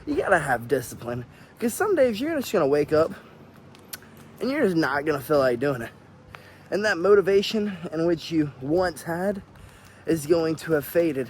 you gotta have discipline. Because some days you're just gonna wake up and you're just not gonna feel like doing it. And that motivation in which you once had is going to have faded.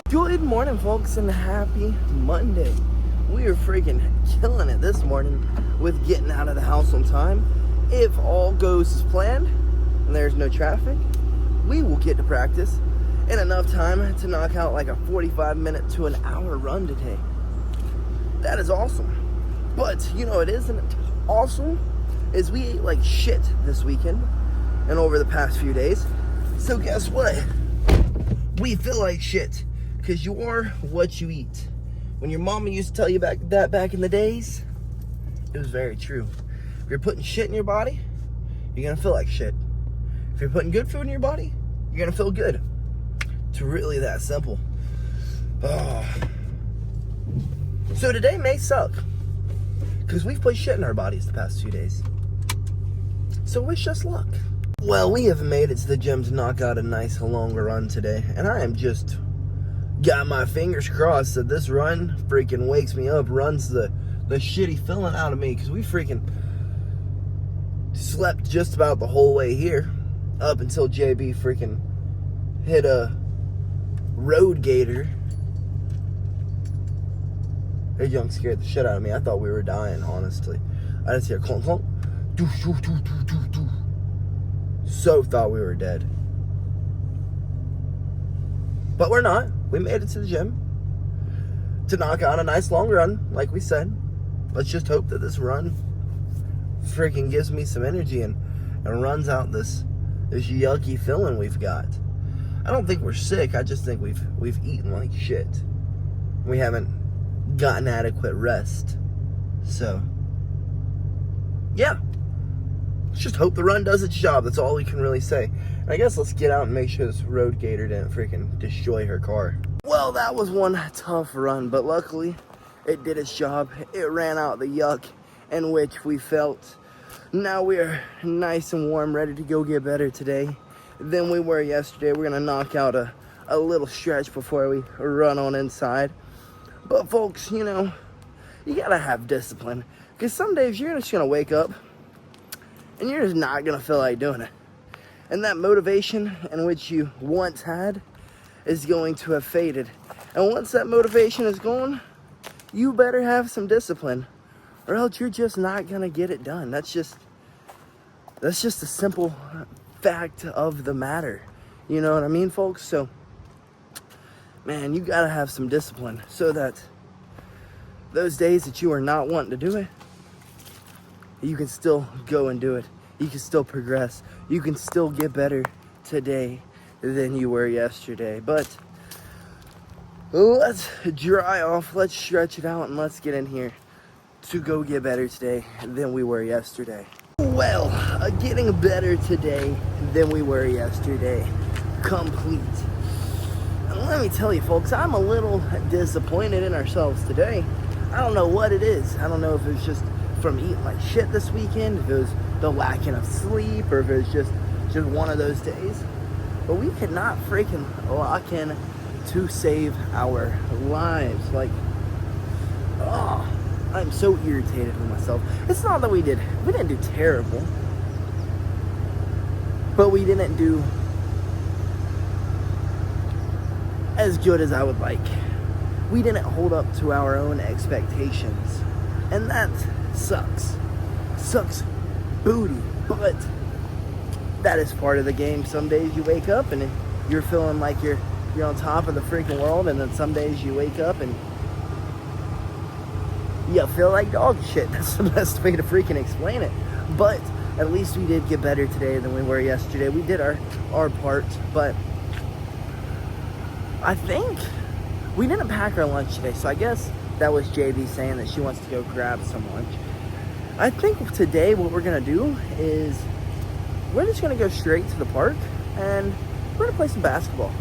Good morning, folks, and happy Monday. We are freaking killing it this morning with getting out of the house on time. If all goes as planned and there's no traffic, we will get to practice in enough time to knock out like a 45-minute to an hour run today. That is awesome. But you know, it isn't awesome is we ate like shit this weekend and over the past few days. So guess what? We feel like shit. Because you are what you eat. When your mama used to tell you back in the days, it was very true. If you're putting shit in your body, you're going to feel like shit. If you're putting good food in your body, you're going to feel good. It's really that simple. Oh. So today may suck. Because we've put shit in our bodies the past 2 days. So wish us luck. Well, we have made it to the gym to knock out a nice longer run today. And I am just... got my fingers crossed that this run freaking wakes me up, runs the shitty feeling out of me, because we freaking slept just about the whole way here up until JB freaking hit a road gator. That junk scared the shit out of me. I thought we were dying, honestly. I just hear clunk clunk. Doo, doo, doo, doo, doo, doo. So thought we were dead. But we're not. We made it to the gym to knock out a nice long run, like we said. Let's just hope that this run freaking gives me some energy and runs out this yucky feeling we've got. I don't think we're sick. I just think we've eaten like shit. We haven't gotten adequate rest. So, yeah. Let's just hope the run does its job. That's all we can really say. And I guess let's get out and make sure this road gator didn't freaking destroy her car. Well, that was one tough run, but luckily it did its job. It ran out the yuck in which we felt. Now we are nice and warm, ready to go get better today than we were yesterday. We're gonna knock out a little stretch before we run on inside. But folks, you know, you gotta have discipline. Because some days you're just gonna wake up and you're just not gonna feel like doing it. And that motivation in which you once had is going to have faded. And once that motivation is gone, you better have some discipline, or else you're just not gonna get it done. That's just a simple fact of the matter. You know what I mean, folks? So, man, you gotta have some discipline so that those days that you are not wanting to do it, you can still go and do it. You can still progress. You can still get better today than you were yesterday. But let's dry off, let's stretch it out, and let's get in here to go get better today than we were yesterday. Well, getting better today than we were yesterday, complete. And let me tell you, folks, I'm a little disappointed in ourselves today. I don't know what it is. I don't know if it's just from eating like shit this weekend, if it was the lacking of sleep, or if it was just one of those days. But we could not freaking lock in to save our lives. Like, oh, I'm so irritated with myself. It's not that we didn't do terrible, but we didn't do as good as I would like. We didn't hold up to our own expectations, and that sucks booty. But that is part of the game. Some days you wake up and you're feeling like you're on top of the freaking world, and then some days you wake up and you feel like dog shit. That's the best way to freaking explain it. But at least we did get better today than we were yesterday. We did our part, but I think we didn't pack our lunch today, so I guess that was JB saying that she wants to go grab some lunch. I think today what we're gonna do is we're just gonna go straight to the park and we're gonna play some basketball.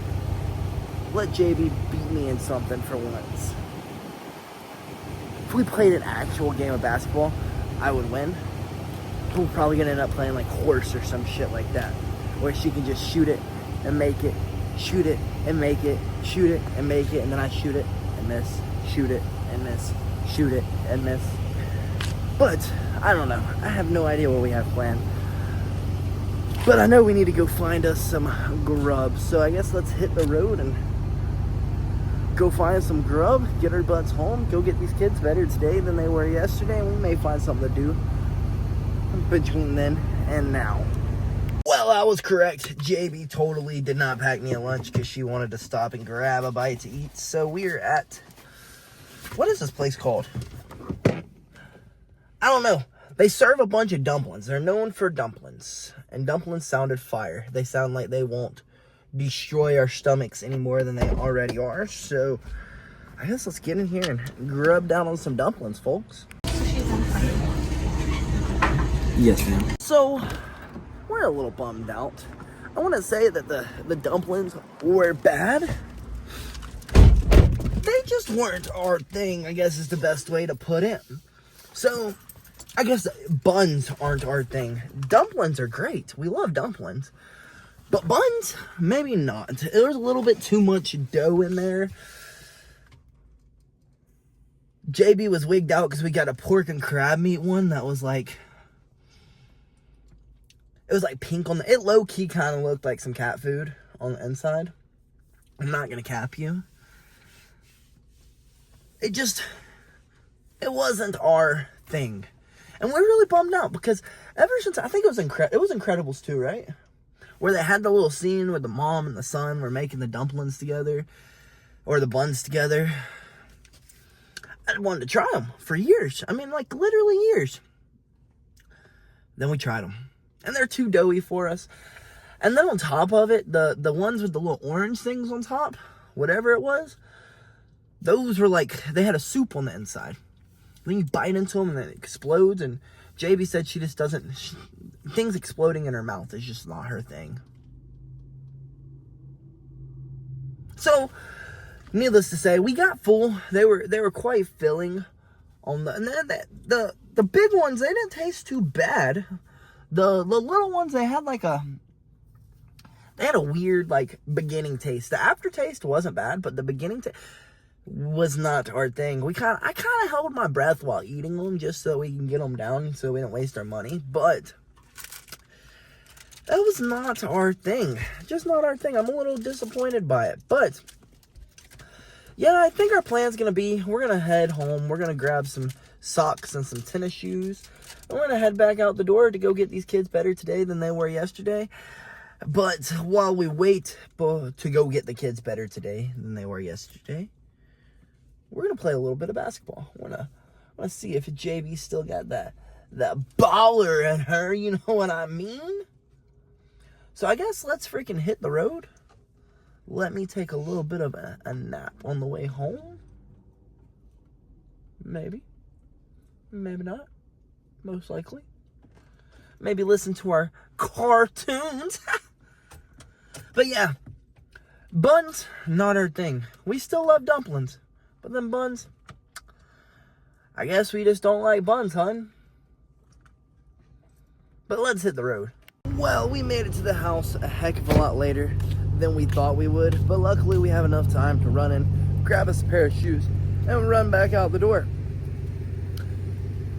Let JB beat me in something for once. If we played an actual game of basketball, I would win. We're probably gonna end up playing like horse or some shit like that, where she can just shoot it and make it, shoot it and make it, shoot it and make it, and then I shoot it and miss, shoot it and miss, shoot it and miss. But I don't know. I have no idea what we have planned. But I know we need to go find us some grub. So I guess let's hit the road and go find some grub, get our butts home, go get these kids better today than they were yesterday, and we may find something to do between then and now. Well, I was correct. JB totally did not pack me a lunch because she wanted to stop and grab a bite to eat. So we're at, what is this place called? I don't know. They serve a bunch of dumplings. They're known for dumplings. And dumplings sounded fire. They sound like they won't destroy our stomachs any more than they already are. So I guess let's get in here and grub down on some dumplings, folks. Yes, ma'am. So we're a little bummed out. I want to say that the dumplings were bad. They just weren't our thing, I guess is the best way to put it. So I guess buns aren't our thing. Dumplings are great. We love dumplings. But buns, maybe not. There was a little bit too much dough in there. JB was wigged out because we got a pork and crab meat one that was like, it was like pink on the, it low-key kind of looked like some cat food on the inside. I'm not going to cap you. It wasn't our thing. And we're really bummed out because ever since, I think it was Incredibles 2, right? Where they had the little scene where the mom and the son were making the dumplings together, or the buns together. I wanted to try them for years. I mean, like literally years. Then we tried them. And they're too doughy for us. And then on top of it, the ones with the little orange things on top, whatever it was, those were like, they had a soup on the inside. Then you bite into them and it explodes. And JB said she just doesn't, things exploding in her mouth is just not her thing. So, needless to say, we got full. They were quite filling on the, and then the big ones, they didn't taste too bad. The little ones, they had a weird like beginning taste. The aftertaste wasn't bad, but the beginning taste was not our thing. I kind of held my breath while eating them just so we can get them down so we don't waste our money. But that was not our thing. Just not our thing. I'm a little disappointed by it. But yeah, I think our plan's going to be, we're going to head home. We're going to grab some socks and some tennis shoes. And we're going to head back out the door to go get these kids better today than they were yesterday. But while we wait to go get the kids better today than they were yesterday, we're going to play a little bit of basketball. I want to see if JB still got that baller in her, you know what I mean? So I guess let's freaking hit the road. Let me take a little bit of a nap on the way home. Maybe. Maybe not. Most likely. Maybe listen to our cartoons. But yeah, buns, not our thing. We still love dumplings. But then buns, I guess we just don't like buns, hun. But let's hit the road. Well, we made it to the house a heck of a lot later than we thought we would. But luckily we have enough time to run in, grab us a pair of shoes, and run back out the door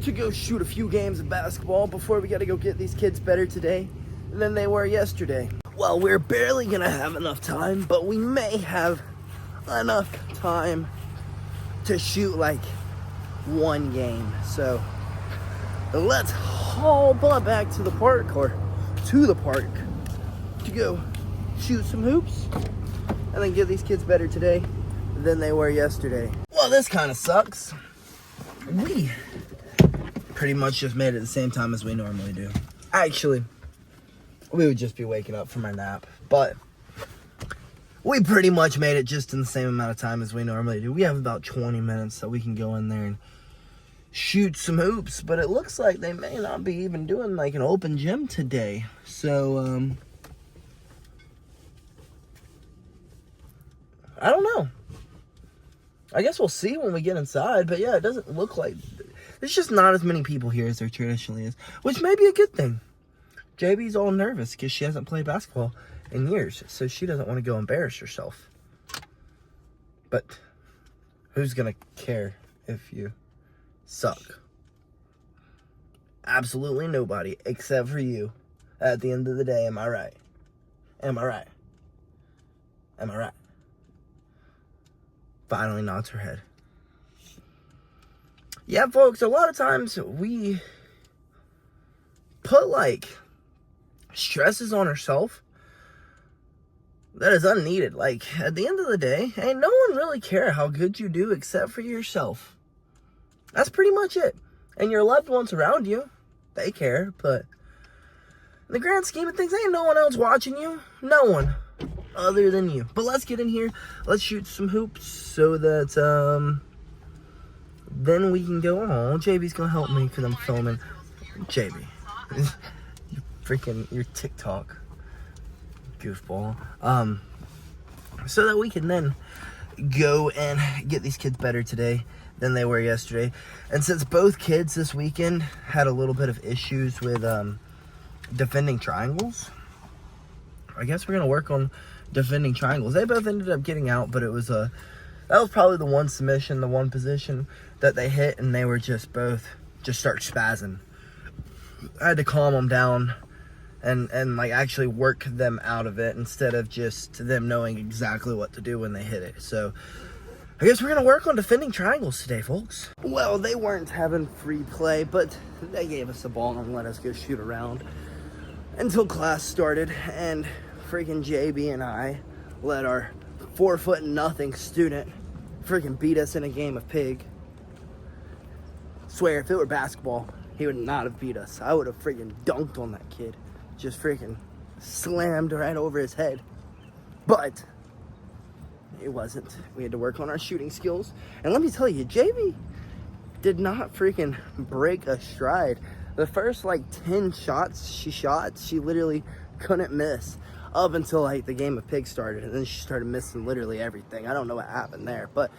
to go shoot a few games of basketball before we got to go get these kids better today than they were yesterday. Well, we're barely going to have enough time, but we may have enough time to shoot like one game. So let's haul butt back to the park, or to the park, to go shoot some hoops and then get these kids better today than they were yesterday. Well, this kind of sucks. We pretty much just made it at the same time as we normally do. Actually, we would just be waking up from our nap, but we pretty much made it just in the same amount of time as we normally do. We have about 20 minutes so we can go in there and shoot some hoops, but it looks like they may not be even doing like an open gym today. So, I don't know. I guess we'll see when we get inside, but yeah, it doesn't look like... There's just not as many people here as there traditionally is, which may be a good thing. JB's all nervous because she hasn't played basketball in years, so she doesn't want to go embarrass herself. But who's going to care if you suck? Absolutely nobody, except for you. At the end of the day, am I right? Am I right? Am I right? Finally nods her head. Yeah, folks, a lot of times we put, like, stresses on ourselves that is unneeded. Like, at the end of the day, ain't no one really care how good you do except for yourself. That's pretty much it. And your loved ones around you, they care, but in the grand scheme of things, ain't no one else watching you. No one other than you. But let's get in here. Let's shoot some hoops so that, then we can go on. JB's gonna help me because I'm filming. JB. You freaking, your TikTok goofball. So that we can then go and get these kids better today than they were yesterday. And since both kids this weekend had a little bit of issues with defending triangles, I guess we're gonna work on defending triangles. They both ended up getting out, but it was that was probably the one submission, the one position that they hit, and they were just both start spazzing. I had to calm them down and like actually work them out of it instead of just them knowing exactly what to do when they hit it. So I guess we're gonna work on defending triangles today, folks. Well, they weren't having free play, but they gave us a ball and let us go shoot around until class started, and freaking JB and I let our 4'0" student freaking beat us in a game of pig. Swear, if it were basketball, he would not have beat us. I would have freaking dunked on that kid. Just freaking slammed right over his head. But it wasn't. We had to work on our shooting skills. And let me tell you, JB did not freaking break a stride. The first like 10 shots she shot, she literally couldn't miss. Up until like the game of pig started, and then she started missing literally everything. I don't know what happened there, but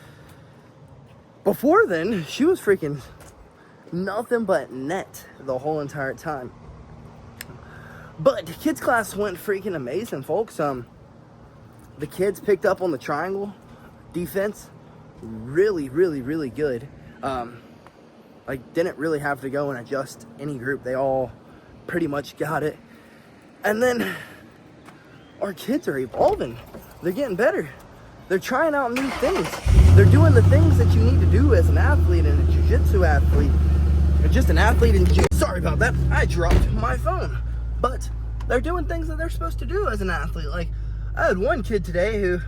before then, she was freaking nothing but net the whole entire time. But kids class went freaking amazing, folks. The kids picked up on the triangle defense really, really, really good. Like, didn't really have to go and adjust any group. They all pretty much got it. And then our kids are evolving. They're getting better. They're trying out new things. They're doing the things that you need to do as an athlete and a jiu-jitsu athlete. Or just an athlete in jiu-jitsu. Sorry about that. I dropped my phone. But they're doing things that they're supposed to do as an athlete. Like, I had one kid today who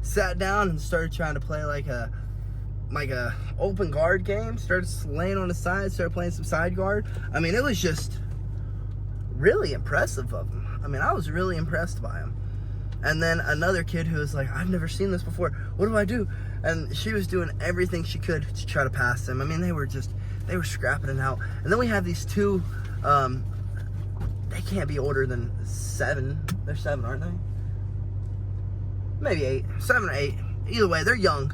sat down and started trying to play like a open guard game. Started laying on his side, started playing some side guard. I mean, it was just really impressive of him. I mean, I was really impressed by him. And then another kid who was like, I've never seen this before. What do I do? And she was doing everything she could to try to pass him. I mean, they were scrapping it out. And then we have these two, they can't be older than 7. They're 7, aren't they? Maybe 8. 7 or 8. Either way, they're young.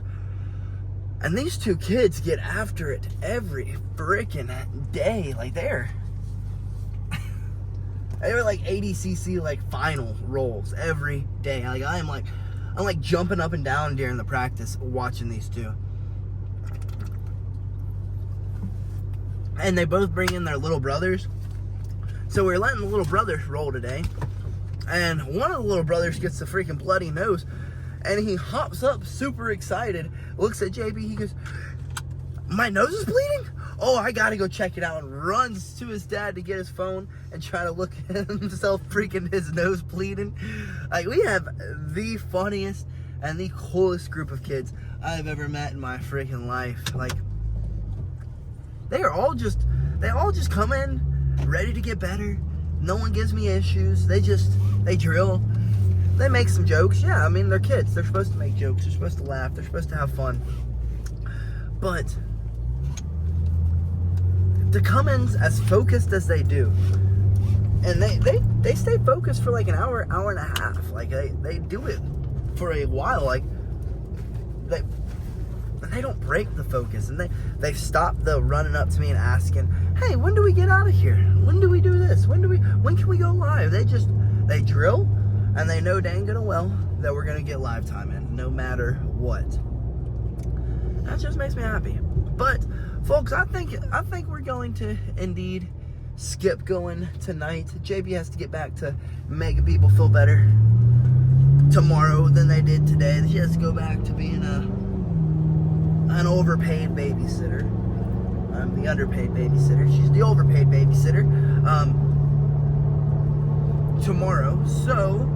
And these two kids get after it every freaking day. Like, they were like ADCC like final rolls every day. Like I'm like jumping up and down during the practice watching these two. And they both bring in their little brothers. So we're letting the little brothers roll today. And one of the little brothers gets the freaking bloody nose. And he hops up super excited, looks at JB, he goes, my nose is bleeding? Oh, I gotta go check it out, and runs to his dad to get his phone and try to look at himself freaking his nose bleeding. Like, we have the funniest and the coolest group of kids I've ever met in my freaking life. Like, they all just come in ready to get better. No one gives me issues. They drill. they make some jokes. Yeah, I mean, they're kids. They're supposed to make jokes. They're supposed to laugh. They're supposed to have fun. But to come in as focused as they do, and they stay focused for like an hour and a half. Like they do it for a while. Like they don't break the focus, and they've stopped the running up to me and asking, "Hey, when do we get out of here? When do we do this? When can we go live?" They drill, and they know dang good and well that we're gonna get live time in, no matter what. That just makes me happy. But folks, I think we're going to indeed skip going tonight. JB has to get back to making people feel better tomorrow than they did today. She has to go back to being an overpaid babysitter. I'm the underpaid babysitter. She's the overpaid babysitter. Tomorrow. So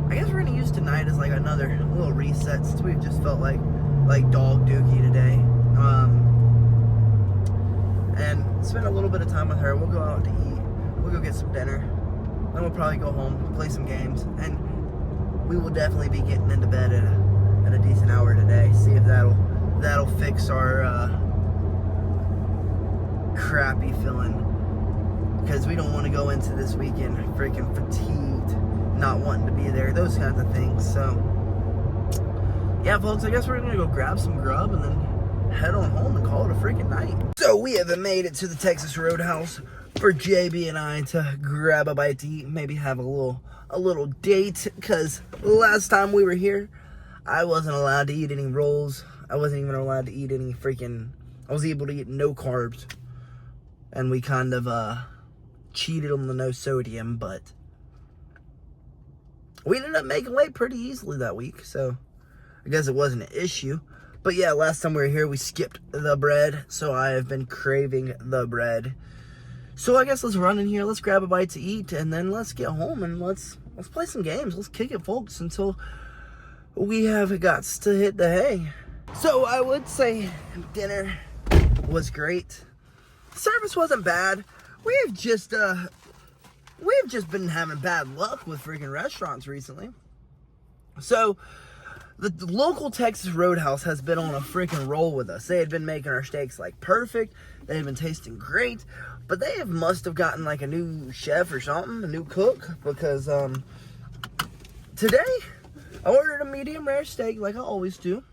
I guess we're gonna use tonight as like another little reset, since we've just felt like dog dookie today. And spend a little bit of time with her. We'll go out to eat. We'll go get some dinner. Then we'll probably go home, play some games, and we will definitely be getting into bed at a decent hour today. See if that'll fix our crappy feeling, because we don't want to go into this weekend freaking fatigued, not wanting to be there, those kinds of things. So yeah, folks, I guess we're gonna go grab some grub and then head on home and call it a freaking night. So we have made it to the Texas Roadhouse for JB and I to grab a bite to eat, maybe have a little date, because last time we were here, I wasn't allowed to eat any rolls. I wasn't even allowed to eat any I was able to eat no carbs. And we kind of cheated on the no sodium, but we ended up making weight pretty easily that week, so I guess it wasn't an issue. But yeah, last time we were here, we skipped the bread, so I have been craving the bread. So I guess let's run in here, let's grab a bite to eat, and then let's get home and let's play some games. Let's kick it, folks, until we have got to hit the hay. So I would say dinner was great. Service wasn't bad. We've just been having bad luck with freaking restaurants recently. So the local Texas Roadhouse has been on a freaking roll with us. They had been making our steaks like perfect. They had been tasting great, but they must have gotten like a new chef or something, a new cook, because today I ordered a medium rare steak like I always do,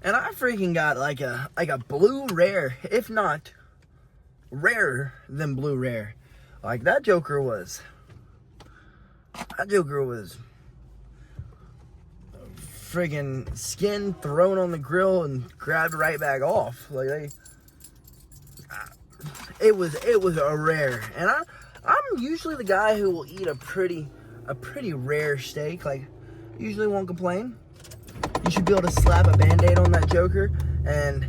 and I freaking got like a blue rare, if not rarer than blue rare. Like that joker was friggin' skin thrown on the grill and grabbed right back off. Like it was a rare, and I'm usually the guy who will eat a pretty rare steak. Like, usually won't complain. You should be able to slap a band-aid on that joker and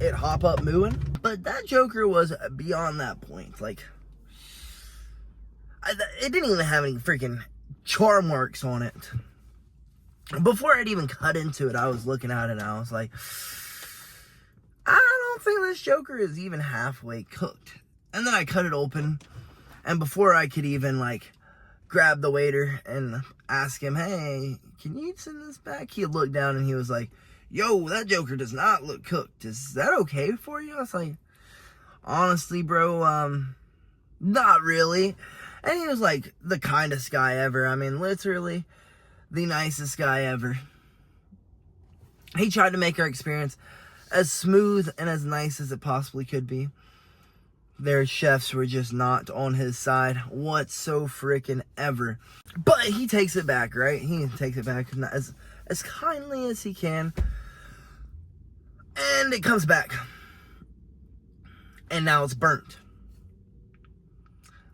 it hop up mooing. But that joker was beyond that point. Like, it didn't even have any freaking char marks on it. Before I'd even cut into it, I was looking at it and I was like, I don't think this joker is even halfway cooked. And then I cut it open, and before I could even like grab the waiter and ask him, hey, can you send this back? He looked down and he was like, yo, that joker does not look cooked. Is that okay for you? I was like, honestly, bro, not really. And he was like the kindest guy ever. I mean, literally the nicest guy ever. He tried to make our experience as smooth and as nice as it possibly could be. Their chefs were just not on his side whatso freaking ever. But he takes it back, right? He takes it back as kindly as he can. And it comes back. And now it's burnt.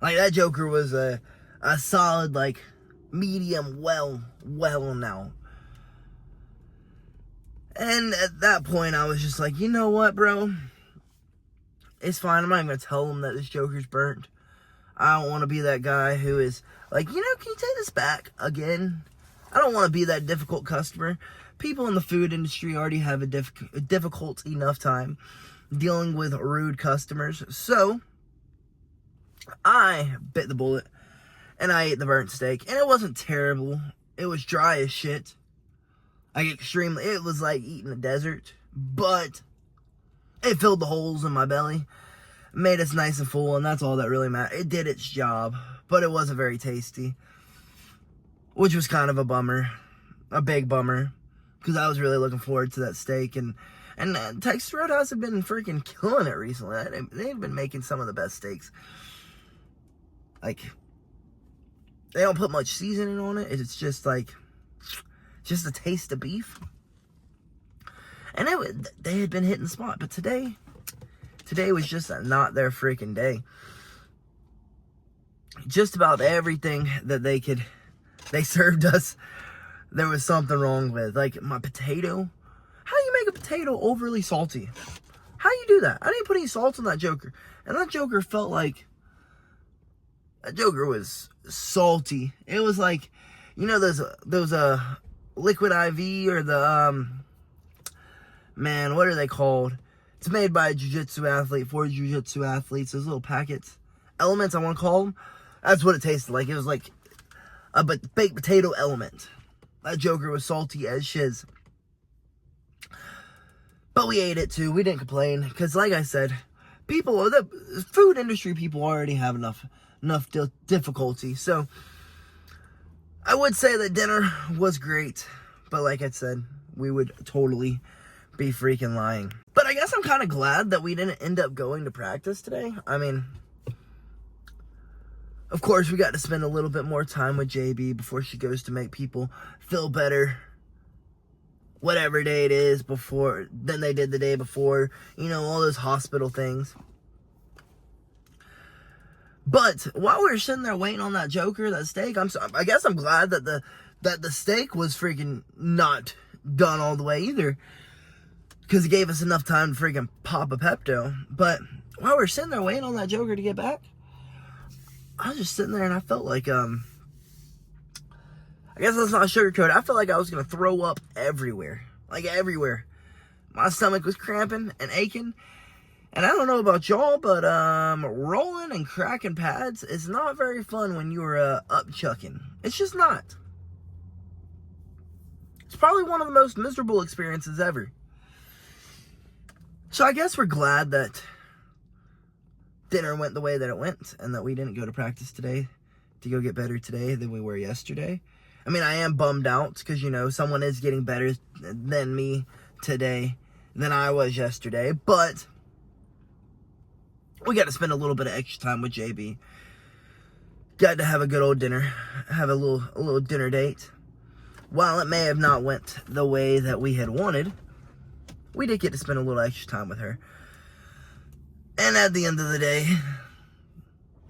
Like, that joker was a solid, like, medium well now. And at that point, I was just like, you know what, bro? It's fine. I'm not even going to tell him that this joker's burnt. I don't want to be that guy who is like, you know, can you take this back again? I don't want to be that difficult customer. People in the food industry already have a difficult enough time dealing with rude customers. So I bit the bullet And I ate the burnt steak, and it wasn't terrible. It was dry as shit. It was like eating a desert, but it filled the holes in my belly, made us nice and full, and that's all that really mattered. It did its job, but it wasn't very tasty, which was kind of a bummer, a big bummer, because I was really looking forward to that steak, and Texas Roadhouse have been freaking killing it recently. They've been making some of the best steaks. Like, they don't put much seasoning on it. It's just like, just a taste of beef. And they had been hitting the spot. But today was just not their freaking day. Just about everything that they served us, there was something wrong with. Like, my potato. How do you make a potato overly salty? How do you do that? I didn't put any salt on that joker. And that joker felt like, that joker was salty. It was like, you know those liquid IV or the, man, what are they called? It's made by a jiu-jitsu athlete, for jiu-jitsu athletes, those little packets. Elements, I want to call them. That's what it tasted like. It was like a baked potato element. That joker was salty as shiz. But we ate it too. We didn't complain. Because like I said, the food industry people already have enough difficulty. So I would say that dinner was great, but like I said, we would totally be freaking lying. But I guess I'm kind of glad that we didn't end up going to practice today. I mean, of course, we got to spend a little bit more time with JB before she goes to make people feel better, whatever day it is, than they did the day before. You know, all those hospital things. But while we were sitting there waiting on that joker, that steak, I guess I'm glad that the steak was freaking not done all the way either, because it gave us enough time to freaking pop a Pepto. But while we were sitting there waiting on that joker to get back, I was just sitting there and I felt like, I guess that's not sugarcoat. I felt like I was going to throw up everywhere. Like everywhere. My stomach was cramping and aching. And I don't know about y'all, but rolling and cracking pads is not very fun when you're up chucking. It's just not. It's probably one of the most miserable experiences ever. So I guess we're glad that dinner went the way that it went, and that we didn't go to practice today to go get better today than we were yesterday. I mean, I am bummed out because, you know, someone is getting better than me today than I was yesterday, but we got to spend a little bit of extra time with JB. Got to have a good old dinner, have a little dinner date. While it may have not went the way that we had wanted, we did get to spend a little extra time with her. And at the end of the day,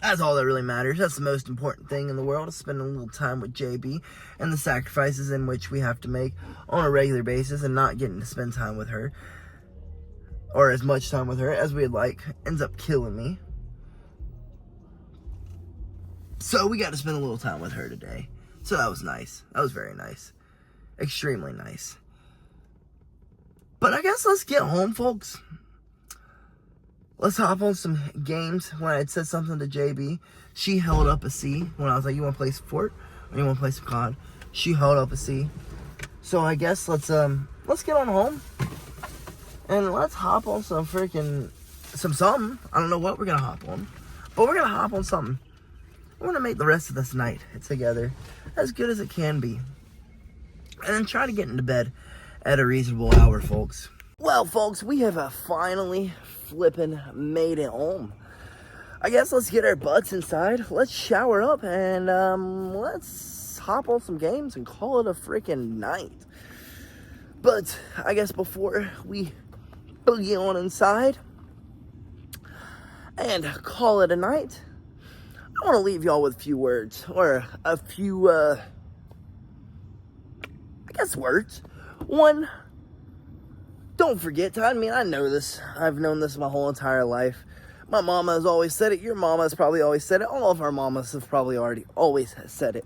that's all that really matters. That's the most important thing in the world, is spending a little time with JB, and the sacrifices in which we have to make on a regular basis, and not getting to spend time with her, or as much time with her as we'd like, ends up killing me. So we got to spend a little time with her today. So that was nice. That was very nice. Extremely nice. But I guess let's get home, folks. Let's hop on some games. When I had said something to JB, she held up a C. When I was like, you want to play some Fort? Or you want to play some COD? She held up a C. So I guess let's get on home. And let's hop on some something. I don't know what we're going to hop on. But we're going to hop on something. I want to make the rest of this night together as good as it can be. And then try to get into bed at a reasonable hour, folks. Well, folks, we have finally flipping made it home. I guess let's get our butts inside. Let's shower up and let's hop on some games and call it a freaking night. But I guess before we boogie on inside and call it a night, I want to leave y'all with a few words, or a few, I guess words. One, don't forget to, I mean, I know this. I've known this my whole entire life. My mama has always said it. Your mama has probably always said it. All of our mamas have probably always said it.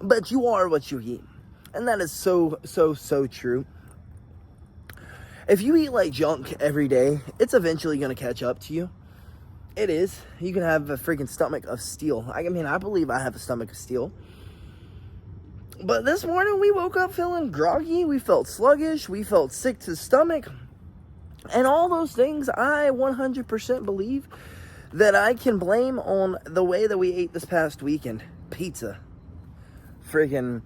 But you are what you eat. And that is so, so, so true. If you eat like junk every day, it's eventually going to catch up to you. It is. You can have a freaking stomach of steel. I mean, I believe I have a stomach of steel. But this morning we woke up feeling groggy. We felt sluggish. We felt sick to the stomach. And all those things, I 100% believe that I can blame on the way that we ate this past weekend. Pizza. Freaking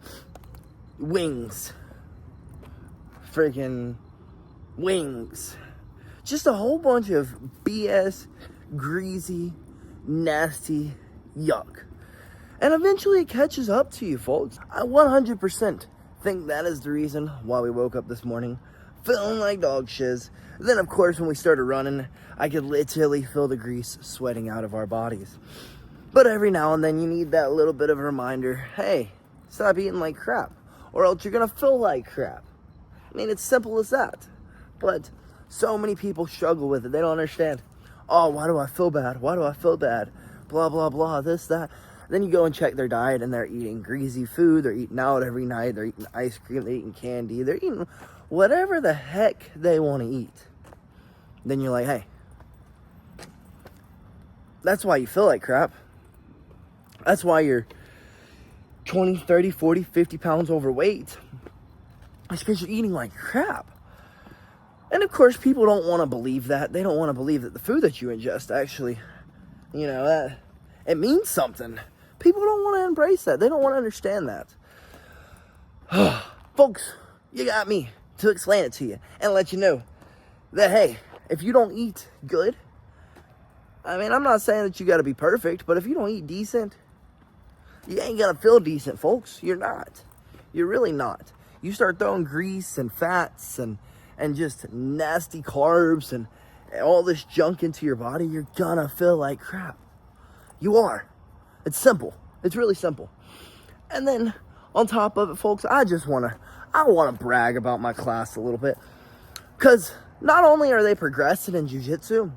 wings. Freaking wings. Just a whole bunch of BS, greasy, nasty yuck. And eventually it catches up to you, folks. I 100% think that is the reason why we woke up this morning feeling like dog shiz. Then, of course, when we started running, I could literally feel the grease sweating out of our bodies. But every now and then you need that little bit of a reminder, hey, stop eating like crap, or else you're going to feel like crap. I mean, it's simple as that. But so many people struggle with it. They don't understand. Oh, why do I feel bad? Why do I feel bad? Blah, blah, blah, this, that. Then you go and check their diet, and they're eating greasy food. They're eating out every night. They're eating ice cream. They're eating candy. They're eating whatever the heck they want to eat. Then you're like, hey, that's why you feel like crap. That's why you're 20, 30, 40, 50 pounds overweight. It's because you're eating like crap. And of course, people don't want to believe that. They don't want to believe that the food that you ingest actually, it means something. People don't want to embrace that. They don't want to understand that. Folks, you got me to explain it to you and let you know that, hey, if you don't eat good, I mean, I'm not saying that you got to be perfect, but if you don't eat decent, you ain't going to feel decent, folks. You're not. You're really not. You start throwing grease and fats and just nasty carbs and all this junk into your body, you're gonna feel like crap. You are. It's simple. It's really simple. And then on top of it, folks, I wanna brag about my class a little bit. Because not only are they progressing in jiu-jitsu,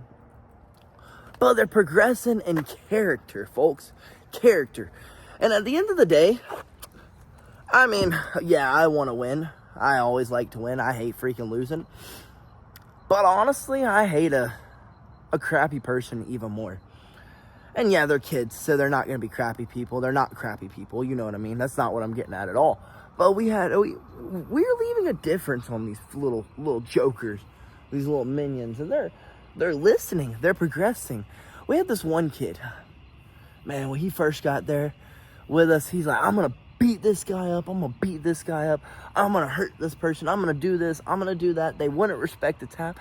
but they're progressing in character, folks. Character. And at the end of the day, I mean, yeah, I want to win. I always like to win. I hate freaking losing. But honestly, I hate a crappy person even more. And yeah, they're kids, so they're not going to be crappy people. They're not crappy people, you know what I mean? That's not what I'm getting at all. But we're leaving a difference on these little jokers, these little minions, and they're listening. They're progressing. We had this one kid, man, when he first got there with us, he's like, I'm going to beat this guy up. I'm going to beat this guy up. I'm going to hurt this person. I'm going to do this. I'm going to do that. They wouldn't respect the tap.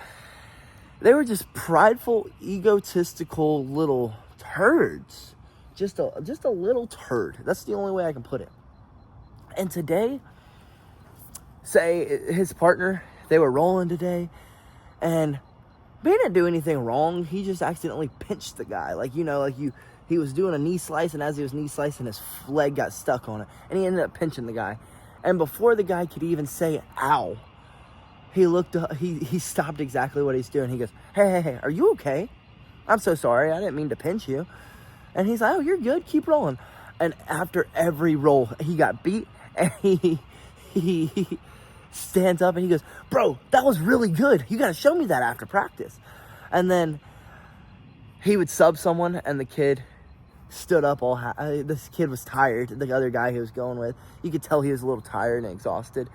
They were just prideful, egotistical little turds. Just a little turd. That's the only way I can put it. And today, say his partner, they were rolling today, and he didn't do anything wrong. He just accidentally pinched the guy. He was doing a knee slice, and as he was knee slicing, his leg got stuck on it, and he ended up pinching the guy. And before the guy could even say ow, he looked up, he stopped exactly what he's doing. He goes, hey, are you okay? I'm so sorry, I didn't mean to pinch you. And he's like, oh, you're good, keep rolling. And after every roll, he got beat, and he stands up and he goes, bro, that was really good. You got to show me that after practice. And then he would sub someone, and the kid stood up this kid was tired. The other guy he was going with, you could tell he was a little tired and exhausted.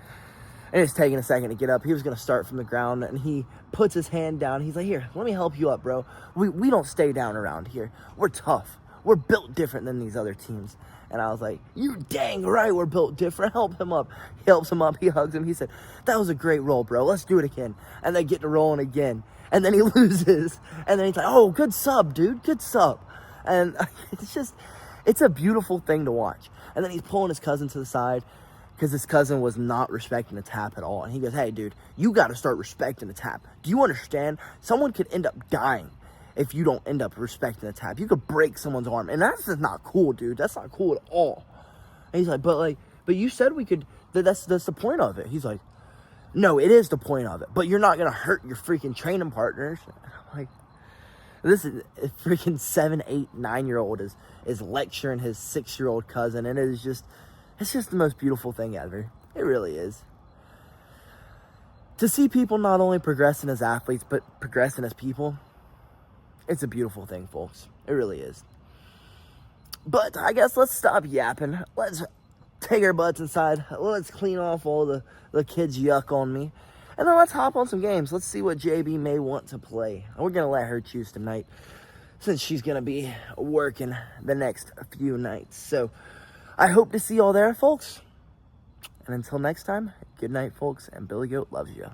And it's taking a second to get up. He was going to start from the ground, and he puts his hand down. He's like, here, let me help you up, bro. We don't stay down around here. We're tough. We're built different than these other teams. And I was like, you dang right, we're built different. Help him up. He helps him up. He hugs him. He said, that was a great roll, bro. Let's do it again. And they get to rolling again. And then he loses. And then he's like, oh, good sub, dude. Good sub. And it's a beautiful thing to watch. And then he's pulling his cousin to the side because his cousin was not respecting the tap at all. And he goes, hey, dude, you got to start respecting the tap. Do you understand? Someone could end up dying if you don't end up respecting the tap. You could break someone's arm. And that's just not cool, dude. That's not cool at all. And he's like, but you said we could, that's the point of it. He's like, no, it is the point of it. But you're not going to hurt your freaking training partners. And I'm like, this is a freaking 7, 8, 9-year-old is lecturing his 6-year-old cousin. And it's just the most beautiful thing ever. It really is. To see people not only progressing as athletes, but progressing as people, It's a beautiful thing, folks. It really is. But I guess let's stop yapping. Let's take our butts inside. Let's clean off all the kids' yuck on me. And then let's hop on some games. Let's see what JB may want to play. And we're going to let her choose tonight, since she's going to be working the next few nights. So I hope to see y'all there, folks. And until next time, good night, folks. And Billy Goat loves you.